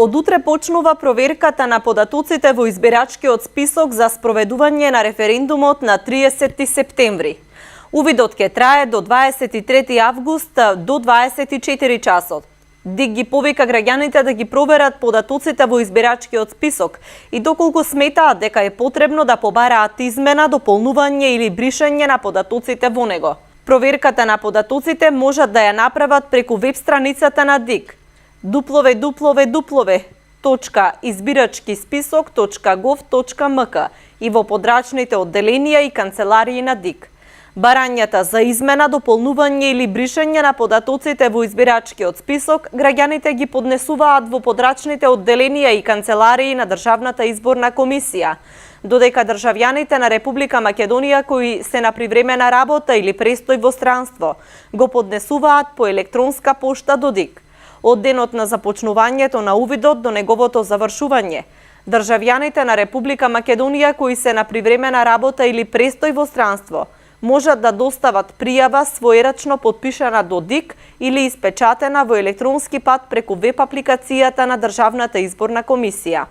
Од утре почнува проверката на податоците во избирачкиот список за спроведување на референдумот на 30 септември. Увидот ќе трае до 23 август до 24 часот. ДИК ги повика граѓаните да ги проверат податоците во избирачкиот список и доколку сметаат дека е потребно да побараат измена, дополнување или бришање на податоците во него. Проверката на податоците можат да ја направат преку веб страницата на ДИК www.избирачкисписок.gov.mk и во подрачните одделенија и канцеларии на ДИК. Барањата за измена, дополнување или бришање на податоците во избирачкиот список граѓаните ги поднесуваат во подрачните одделенија и канцеларии на Државната изборна комисија, додека државјаните на Република Македонија кои се на привремена работа или престој во странство го поднесуваат по електронска пошта до ДИК. Од денот на започнувањето на увидот до неговото завршување, државјаните на Република Македонија кои се на привремена работа или престој во странство можат да достават пријава своерачно подпишана до ДИК или испечатена во електронски пат преку веб апликацијата на Државната изборна комисија.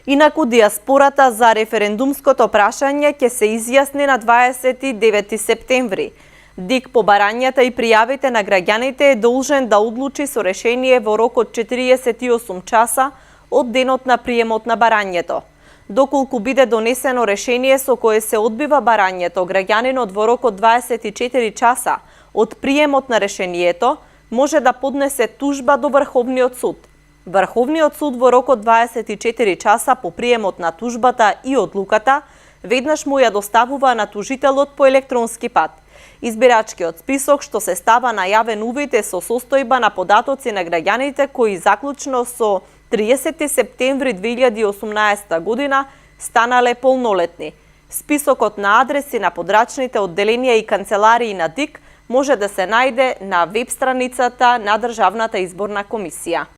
Инаку дијаспората за референдумското прашање ќе се изјасни на 29 септември. ДИК по барањата и пријавите на граѓаните е должен да одлучи со решение во рок од 48 часа од денот на приемот на барањето. Доколку биде донесено решение со кое се одбива барањето, граѓанинот во рок од 24 часа од приемот на решението може да поднесе тужба до Врховниот суд. Врховниот суд во рок од 24 часа по приемот на тужбата и одлуката веднаш му ја доставува на тужителот по електронски пат. Избирачкиот список што се става на јавен увид е со состојба на податоци на граѓаните кои заклучно со 30 септември 2018 година станале полнолетни. Списокот на адреси на подрачните одделенија и канцеларии на ДИК може да се најде на веб страницата на Државната изборна комисија.